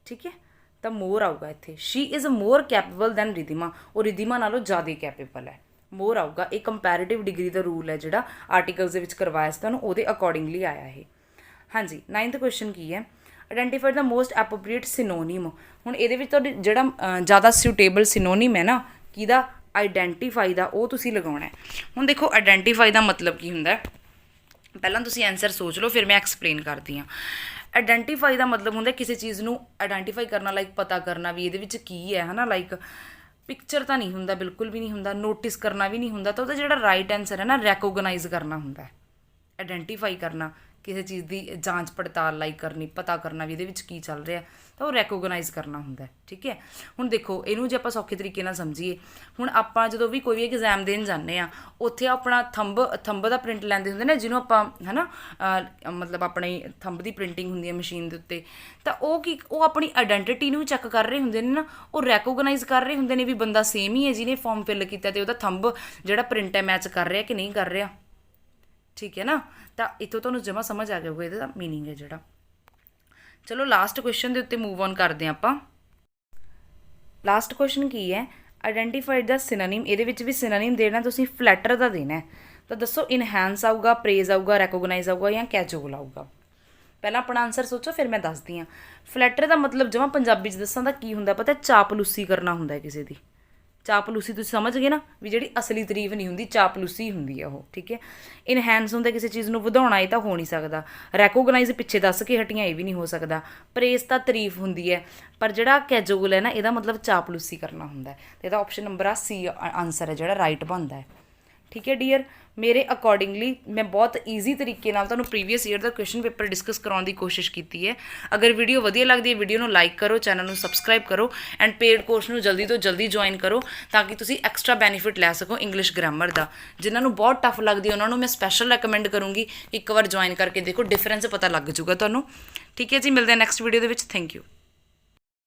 ਠੀਕ ਹੈ, ਤਾਂ ਮੋਰ ਆਊਗਾ ਇੱਥੇ। She is more capable than Ridhima, ਉਹ ਰਿਧਿਮਾ ਨਾਲੋਂ ਜ਼ਿਆਦਾ ਕੈਪੇਬਲ ਹੈ, ਮੋਰ ਆਊਗਾ। ਇਹ ਕੰਪੈਰੇਟਿਵ ਡਿਗਰੀ ਦਾ ਰੂਲ ਹੈ ਜਿਹੜਾ ਆਰਟੀਕਲਸ ਦੇ ਵਿੱਚ ਕਰਵਾਇਆ ਸੀ ਤੁਹਾਨੂੰ, ਉਹਦੇ ਅਕੋਰਡਿੰਗਲੀ ਆਇਆ ਇਹ। ਹਾਂਜੀ, 9th ਕੁਐਸਚਨ ਕੀ ਹੈ? Identify the most appropriate ਸਿਨੋਨਿਮ। ਹੁਣ ਇਹਦੇ ਵਿੱਚ ਤੁਹਾਡੇ ਜਿਹੜਾ ਜ਼ਿਆਦਾ ਸੁਟੇਬਲ ਸਿਨੋਨਿਮ ਹੈ ਨਾ ਕਿਹਦਾ, ਆਈਡੈਂਟੀਫਾਈ ਦਾ, ਉਹ ਤੁਸੀਂ ਲਗਾਉਣਾ ਹੈ। ਹੁਣ ਦੇਖੋ ਆਈਡੈਂਟੀਫਾਈ ਦਾ ਮਤਲਬ ਕੀ ਹੁੰਦਾ, ਪਹਿਲਾਂ ਤੁਸੀਂ ਆਨਸਰ ਸੋਚ ਲਓ ਫਿਰ ਮੈਂ ਐਕਸਪਲੇਨ ਕਰਦੀ ਹਾਂ। ਆਈਡੈਂਟੀਫਾਈ ਦਾ ਮਤਲਬ ਹੁੰਦਾ ਕਿਸੇ ਚੀਜ਼ ਨੂੰ ਆਈਡੈਂਟੀਫਾਈ ਕਰਨਾ, ਲਾਈਕ ਪਤਾ ਕਰਨਾ ਵੀ ਇਹਦੇ ਵਿੱਚ ਕੀ ਹੈ ਨਾ, ਲਾਈਕ ਪਿਕਚਰ ਤਾਂ ਨਹੀਂ ਹੁੰਦਾ, ਬਿਲਕੁਲ ਵੀ ਨਹੀਂ ਹੁੰਦਾ, ਨੋਟਿਸ ਕਰਨਾ ਵੀ ਨਹੀਂ ਹੁੰਦਾ। ਤਾਂ ਉਹਦਾ ਜਿਹੜਾ ਰਾਈਟ ਆਨਸਰ ਹੈ ਨਾ ਰੈਕੋਗਨਾਈਜ਼ ਕਰਨਾ ਹੁੰਦਾ। ਆਈਡੈਂਟੀਫਾਈ ਕਰਨਾ ਕਿਸੇ ਚੀਜ਼ ਦੀ ਜਾਂਚ ਪੜਤਾਲ ਲਾਈ ਕਰਨੀ, ਪਤਾ ਕਰਨਾ ਵੀ ਇਹਦੇ ਵਿੱਚ ਕੀ ਚੱਲ ਰਿਹਾ, ਤਾਂ ਉਹ ਰੈਕੋਗਨਾਈਜ਼ ਕਰਨਾ ਹੁੰਦਾ। ਠੀਕ ਹੈ, ਹੁਣ ਦੇਖੋ ਇਹਨੂੰ ਜੇ ਆਪਾਂ ਸੌਖੇ ਤਰੀਕੇ ਨਾਲ ਸਮਝੀਏ, ਹੁਣ ਆਪਾਂ ਜਦੋਂ ਵੀ ਕੋਈ ਵੀ ਐਗਜ਼ਾਮ ਦੇਣ ਜਾਂਦੇ ਆ, ਉੱਥੇ ਆਪਣਾ ਥੰਬ ਦਾ ਪ੍ਰਿੰਟ ਲੈਂਦੇ ਹੁੰਦੇ ਨੇ, ਜਿਹਨੂੰ ਆਪਾਂ ਹੈ ਨਾ ਮਤਲਬ ਆਪਣੀ ਥੰਬ ਦੀ ਪ੍ਰਿੰਟਿੰਗ ਹੁੰਦੀ ਹੈ ਮਸ਼ੀਨ ਦੇ ਉੱਤੇ, ਤਾਂ ਉਹ ਆਪਣੀ ਆਇਡੈਂਟੀਟੀ ਨੂੰ ਚੈੱਕ ਕਰ ਰਹੇ ਹੁੰਦੇ ਨੇ ਨਾ, ਉਹ ਰੈਕੋਗਨਾਈਜ਼ ਕਰ ਰਹੇ ਹੁੰਦੇ ਨੇ ਵੀ ਬੰਦਾ ਸੇਮ ਹੀ ਹੈ ਜਿਹਨੇ ਫਾਰਮ ਫਿਲ ਕੀਤਾ, ਅਤੇ ਉਹਦਾ ਥੰਬ ਜਿਹੜਾ ਪ੍ਰਿੰਟ ਹੈ ਮੈਚ ਕਰ ਰਿਹਾ ਕਿ ਨਹੀਂ ਕਰ ਰਿਹਾ। ਠੀਕ ਹੈ ਨਾ, ਤਾਂ ਇੱਥੋਂ ਤੁਹਾਨੂੰ ਜਮਾ ਸਮਝ ਆ ਗਿਆ ਹੋਊਗਾ ਇਹਦਾ ਮੀਨਿੰਗ ਹੈ ਜਿਹੜਾ। ਚਲੋ ਲਾਸਟ ਕੁਐਸਚਨ ਦੇ ਉੱਤੇ ਮੂਵ ਔਨ ਕਰਦੇ ਹਾਂ ਆਪਾਂ। ਲਾਸਟ ਕੁਐਸਚਨ ਕੀ ਹੈ, ਆਈਡੈਂਟੀਫਾਈਡ ਦਾ ਸਿਨੋਨਿਮ। ਇਹਦੇ ਵਿੱਚ ਵੀ ਸਿਨੋਨਿਮ ਦੇਣਾ ਤੁਸੀਂ ਫਲੈਟਰ ਦਾ ਦੇਣਾ ਹੈ, ਤਾਂ ਦੱਸੋ ਇਨਹੈਂਸ ਆਊਗਾ, ਪ੍ਰੇਜ਼ ਆਊਗਾ, ਰੈਕੋਗਨਾਈਜ਼ ਆਊਗਾ ਜਾਂ ਕੈਜੂਅਲ ਆਊਗਾ। ਪਹਿਲਾਂ ਆਪਣਾ ਆਨਸਰ ਸੋਚੋ, ਫਿਰ ਮੈਂ ਦੱਸਦੀ ਹਾਂ। ਫਲੈਟਰ ਦਾ ਮਤਲਬ ਜਮਾ ਪੰਜਾਬੀ 'ਚ ਦੱਸਾਂ ਤਾਂ ਕੀ ਹੁੰਦਾ ਪਤਾ, ਚਾਪਲੂਸੀ ਕਰਨਾ ਹੁੰਦਾ ਹੈ ਕਿਸੇ ਦੀ। ਚਾਪਲੂਸੀ ਤੁਸੀਂ ਸਮਝ ਗਏ ਨਾ, ਵੀ ਜਿਹੜੀ ਅਸਲੀ ਤਾਰੀਫ ਨਹੀਂ ਹੁੰਦੀ, ਚਾਪਲੂਸੀ ਹੁੰਦੀ ਆ ਉਹ। ਠੀਕ ਹੈ, ਇਨਹੈਂਸ ਹੁੰਦਾ ਕਿਸੇ ਚੀਜ਼ ਨੂੰ ਵਧਾਉਣਾ, ਇਹ ਤਾਂ ਹੋ ਨਹੀਂ ਸਕਦਾ। ਰੈਕੋਗਨਾਈਜ਼ ਪਿੱਛੇ ਦੱਸ ਕੇ ਹਟੀਆਂ, ਇਹ ਵੀ ਨਹੀਂ ਹੋ ਸਕਦਾ। ਪ੍ਰੇਸ ਤਾਂ ਤਾਰੀਫ ਹੁੰਦੀ ਹੈ, ਪਰ ਜਿਹੜਾ ਕੈਜੂਅਲ ਹੈ ਨਾ, ਇਹਦਾ ਮਤਲਬ ਚਾਪਲੂਸੀ ਕਰਨਾ ਹੁੰਦਾ ਹੈ। ਅਤੇ ਇਹਦਾ ਆਪਸ਼ਨ ਨੰਬਰ ਆ ਸੀ ਆਨਸਰ ਹੈ ਜਿਹੜਾ ਰਾਈਟ ਬਣਦਾ ਹੈ। ਠੀਕ ਹੈ ਡੀਅਰ, ਮੇਰੇ ਅਕੋਰਡਿੰਗਲੀ ਮੈਂ ਬਹੁਤ ਈਜ਼ੀ ਤਰੀਕੇ ਨਾਲ ਤੁਹਾਨੂੰ ਪ੍ਰੀਵੀਅਸ ਈਅਰ ਦਾ ਕੁਐਸਚਨ ਪੇਪਰ ਡਿਸਕਸ ਕਰਾਉਣ ਦੀ ਕੋਸ਼ਿਸ਼ ਕੀਤੀ ਹੈ। ਅਗਰ ਵੀਡੀਓ ਵਧੀਆ ਲੱਗਦੀ ਹੈ, ਵੀਡੀਓ ਨੂੰ ਲਾਈਕ ਕਰੋ, ਚੈਨਲ ਨੂੰ ਸਬਸਕ੍ਰਾਈਬ ਕਰੋ, ਐਂਡ ਪੇਡ ਕੋਰਸ ਨੂੰ ਜਲਦੀ ਤੋਂ ਜਲਦੀ ਜੁਆਇਨ ਕਰੋ, ਤਾਂ ਕਿ ਤੁਸੀਂ ਐਕਸਟਰਾ ਬੈਨੀਫਿਟ ਲੈ ਸਕੋ ਇੰਗਲਿਸ਼ ਗ੍ਰਾਮਰ ਦਾ। ਜਿਨ੍ਹਾਂ ਨੂੰ ਬਹੁਤ ਟਫ ਲੱਗਦੀ ਉਹਨਾਂ ਨੂੰ ਮੈਂ ਸਪੈਸ਼ਲ ਰეკਮੈਂਡ ਕਰੂੰਗੀ, ਇੱਕ ਵਾਰ ਜੁਆਇਨ ਕਰਕੇ ਦੇਖੋ, ਡਿਫਰੈਂਸ ਪਤਾ ਲੱਗ ਜੂਗਾ ਤੁਹਾਨੂੰ। ਠੀਕ ਹੈ ਜੀ, ਮਿਲਦੇ ਹਾਂ ਨੈਕਸਟ ਵੀਡੀਓ ਦੇ ਵਿੱਚ। Thank you.